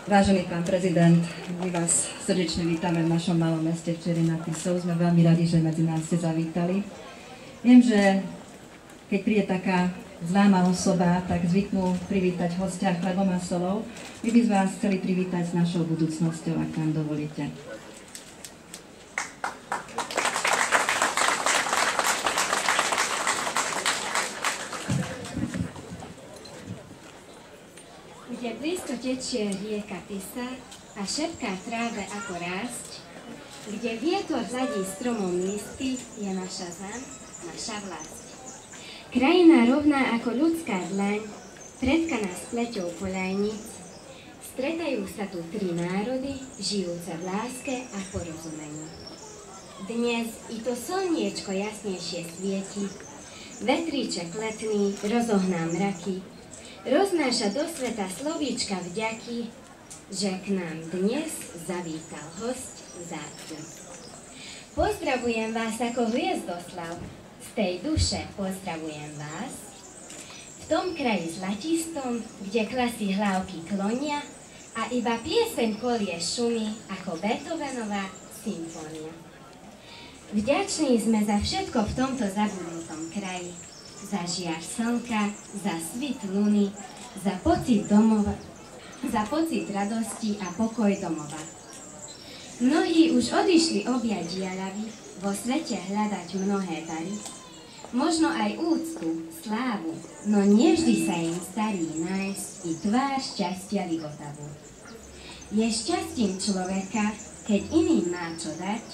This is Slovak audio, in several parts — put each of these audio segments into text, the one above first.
Vážený pán prezident, my vás srdečne vítame v našom malom meste Včery nad Tisou. Sme veľmi radi, že medzi nás ste zavítali. Viem, že keď príde taká známa osoba, tak zvyknú privítať hostia chlebom a solou. My by sme vás chceli privítať s našou budúcnosťou, ak nám dovolíte. Kde blízko tečie rieka Tisa a šepká tráve ako rásť, kde vietor hladí stromom listy, je naša zem, naša vlast. Krajina rovná ako ľudská dlaň, pretkaná s pleťou poľajníc, stretajú sa tu tri národy, žijúce v láske a porozumení. Dnes i to slniečko jasnejšie svieti, vetríček letný rozohná mraky, roznáša do sveta slovíčka vďaky, že k nám dnes zavítal hosť vzácny. Pozdravujem vás ako Hviezdoslav, z tej duše pozdravujem vás. V tom kraji zlatistom, kde klasy hlávky klonia a iba pieseň kolie šumy ako Beethovenová symfónia. Vďační sme za všetko v tomto zabudnutom kraji. Za žiar slnka, za svit luny, za pocit domova, za pocit radosti a pokoj domova. Mnohí už odišli objať diaľavy, vo svete hľadať mnohé dary, možno aj úctu, slávu, no nevždy sa im starí nájsť i tvár šťastia ligotavú. Je šťastím človeka, keď iným má čo dať,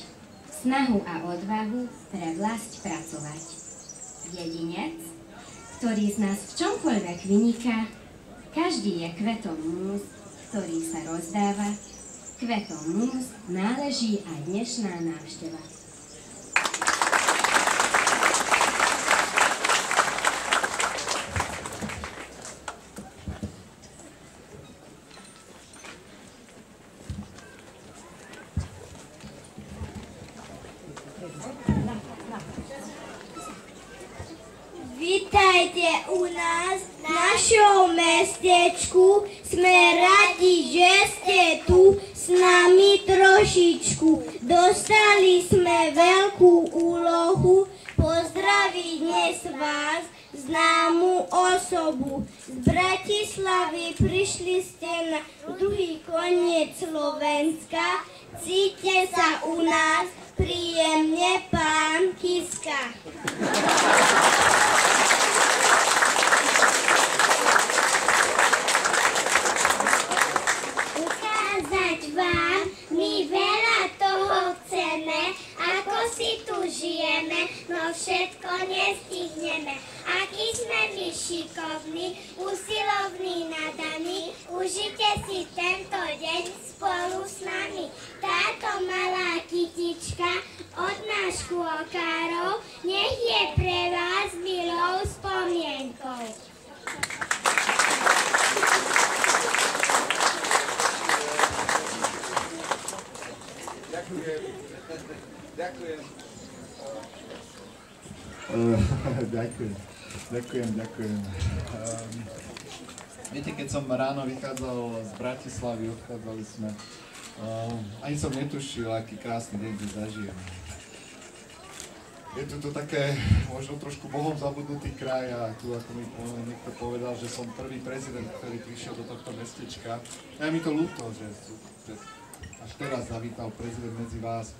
snahu a odvahu pre vlast pracovať. Jedinec, ktorý z nás v čomkoľvek vyniká, každý je kvetom múz, ktorý sa rozdáva. Kvetom múz náleží aj dnešná návšteva. Vítajte u nás v našom mestečku, sme radi, že ste tu s nami trošičku. Dostali sme veľkú úlohu pozdraviť dnes vás, známu osobu. Z Bratislavy prišli ste na druhý koniec Slovenska, cíťte sa u nás príjemne, pán Kiska. Vám, my veľa toho chceme, ako si tu žijeme, no všetko nestihneme. Aký sme my šikovní, usilovní, nadaní, užite si tento deň spolu s nami. Táto malá kytička od nás škôlkárov, nech je pre vás milou spomienkou. Ďakujem. Ďakujem. Viete, keď som ráno vychádzal z Bratislavy, odchádzali sme, ani som netušil, aký krásny deň tu zažijem. Je tu také, možno trošku Bohom zabudnutý kraj a tu, ako mi niekto povedal, že som prvý prezident, ktorý prišiel do tohto mestečka. A je mi to ľúto, že až teraz zavítal prezident medzi vás,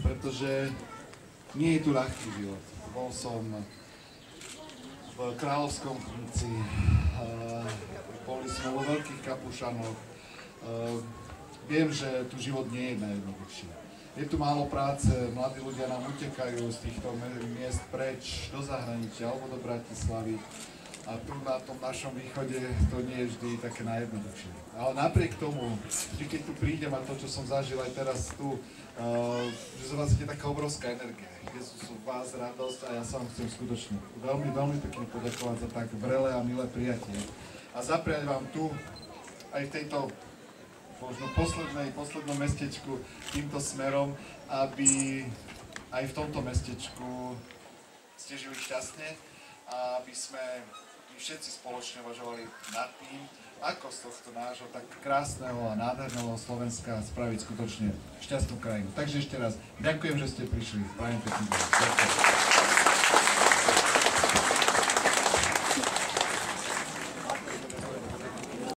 pretože nie je tu ľahký život. Bol som v Kráľovskom Kľúci, boli sme vo Veľkých Kapušanoch. Viem, že tu život nie je najjednoduchší. Je tu málo práce, mladí ľudia nám utekajú z týchto miest preč do zahraničia alebo do Bratislavy. A tu na tom našom východe to nie je vždy také najjednoduchšie. Ale napriek tomu, že keď tu prídem a to, čo som zažil aj teraz tu, že z vás je taká obrovská energia, kde sú v vás radosť a ja sa vám chcem skutočne veľmi, veľmi pekne poďakovať za tak vrelé a milé prijatie. A zapriať vám tu, aj v tejto možno poslednom mestečku, týmto smerom, aby aj v tomto mestečku ste žili šťastne a aby sme všetci spoločne uvažovali nad tým, ako z tohto nášho tak krásneho a nádherného Slovenska spraviť skutočne šťastnú krajinu. Takže ešte raz ďakujem, že ste prišli. Prajem pekný deň. Ďakujem.